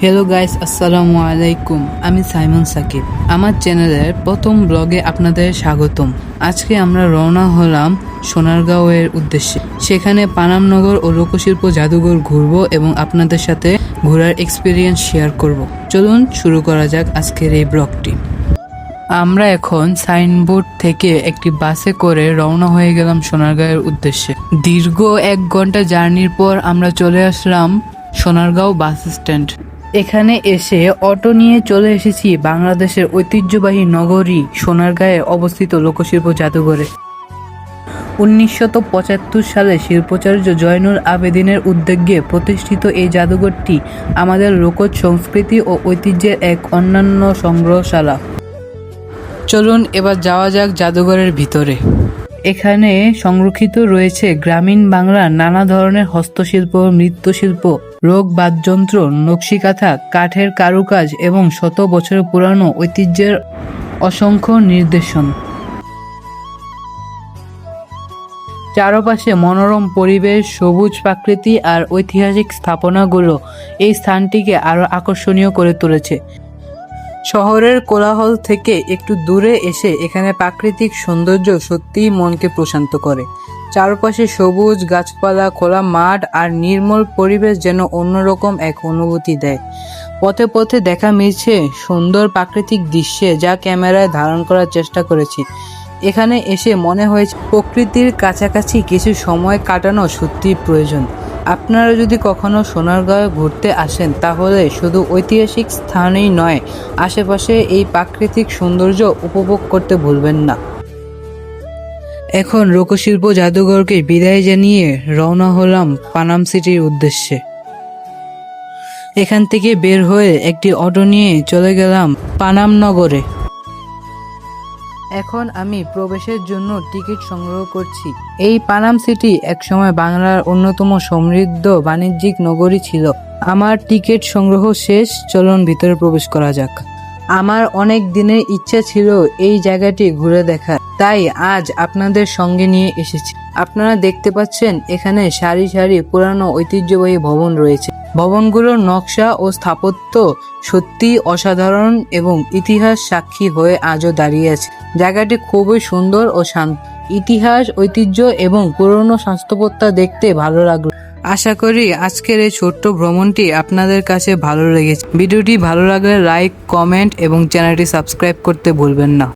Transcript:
Hello guys, আসসালামু আলাইকুম। আমি সাইমন সাকিব। আমার চ্যানেলের প্রথম ব্লগে আপনাদের স্বাগতম। আজকে আমরা রওনা হলাম সোনারগাঁওয়ের উদ্দেশ্যে। সেখানে পানামনগর ও লোকশিল্প জাদুঘর ঘুরবো এবং আপনাদের সাথে ঘোরার এক্সপিরিয়েন্স শেয়ার করব। চলুন শুরু করা যাক আজকের এই ব্লগটি। আমরা এখন সাইনবোর্ড থেকে একটি বাসে করে রওনা হয়ে গেলাম সোনারগাঁওয়ের উদ্দেশ্যে। দীর্ঘ 1 ঘন্টা জার্নির পর আমরা চলে আসলাম সোনারগাঁও বাস স্ট্যান্ড। এখানে এসে অটো নিয়ে চলে এসেছি বাংলাদেশের ঐতিহ্যবাহী নগরী সোনারগাঁয়ে অবস্থিত লোকশিল্প জাদুঘরে। 1975 সালে শিল্পাচার্য জয়নুল আবেদিনের উদ্যোগে প্রতিষ্ঠিত এই জাদুঘরটি আমাদের লোকজ সংস্কৃতি ও ঐতিহ্যের এক অনন্য সংগ্রহশালা। চলুন এবার যাওয়া যাক জাদুঘরের ভিতরে। এখানে সংরক্ষিত রয়েছে গ্রামীণ বাংলার নানা ধরনের হস্তশিল্প, মৃৎশিল্প, রোগ বাদ্যযন্ত্র, নকশিকাঁথা, কাঠের কারুকাজ এবং শত বছরের পুরানো ঐতিহ্যের অসংখ্য নিদর্শন। চারপাশে মনোরম পরিবেশ, সবুজ প্রকৃতি আর ঐতিহাসিক স্থাপনাগুলো এই স্থানটিকে আরও আকর্ষণীয় করে তুলেছে। শহরের কোলাহল থেকে একটু দূরে এসে এখানে প্রাকৃতিক সৌন্দর্য সত্যিই মনকে প্রশান্ত করে। চারপাশে সবুজ গাছপালা, খোলা মাঠ আর নির্মল পরিবেশ যেন অন্যরকম এক অনুভূতি দেয়। পথে পথে দেখা মিলছে সুন্দর প্রাকৃতিক দৃশ্যে, যা ক্যামেরায় ধারণ করার চেষ্টা করেছি। এখানে এসে মনে হয়েছে প্রকৃতির কাছাকাছি কিছু সময় কাটানো সত্যিই প্রয়োজন। আপনারা যদি কখনো সোনারগাঁও ঘুরতে আসেন তাহলে শুধু ঐতিহাসিক স্থানেই নয়, আশেপাশে এই প্রাকৃতিক সৌন্দর্য উপভোগ করতে ভুলবেন না। এখন লোকশিল্প জাদুঘরকে বিদায় জানিয়ে রওনা হলাম পানাম সিটির উদ্দেশ্যে। এখান থেকে বের হয়ে একটি অটো নিয়ে চলে গেলাম পানাম নগরে। এখন আমি প্রবেশের জন্য টিকিট সংগ্রহ করছি। এই পানাম সিটি একসময় বাংলার অন্যতম সমৃদ্ধ বাণিজ্যিক নগরী ছিল। আমার টিকিট সংগ্রহ শেষ, চলুন ভিতরে প্রবেশ করা যাক। আমার অনেক দিনের ইচ্ছা ছিল এই জায়গাটি ঘুরে দেখার, তাই আজ আপনাদের সঙ্গে নিয়ে এসেছি। আপনারা দেখতে পাচ্ছেন এখানে সারি সারি পুরানো ঐতিহ্যবাহী ভবন রয়েছে। ভবনগুলোর নকশা ও স্থাপত্য সত্যিই অসাধারণ এবং ইতিহাস সাক্ষী হয়ে আজও দাঁড়িয়ে আছে। জায়গাটি খুবই সুন্দর ও শান্ত। ইতিহাস, ঐতিহ্য এবং পুরনো স্থাপত্য দেখতে ভালো লাগলো। আশা করি আজকের এই ছোট্ট ভ্রমণটি আপনাদের কাছে ভালো লেগেছে। ভিডিওটি ভালো লাগলে লাইক, কমেন্ট এবং চ্যানেলটি সাবস্ক্রাইব করতে ভুলবেন না।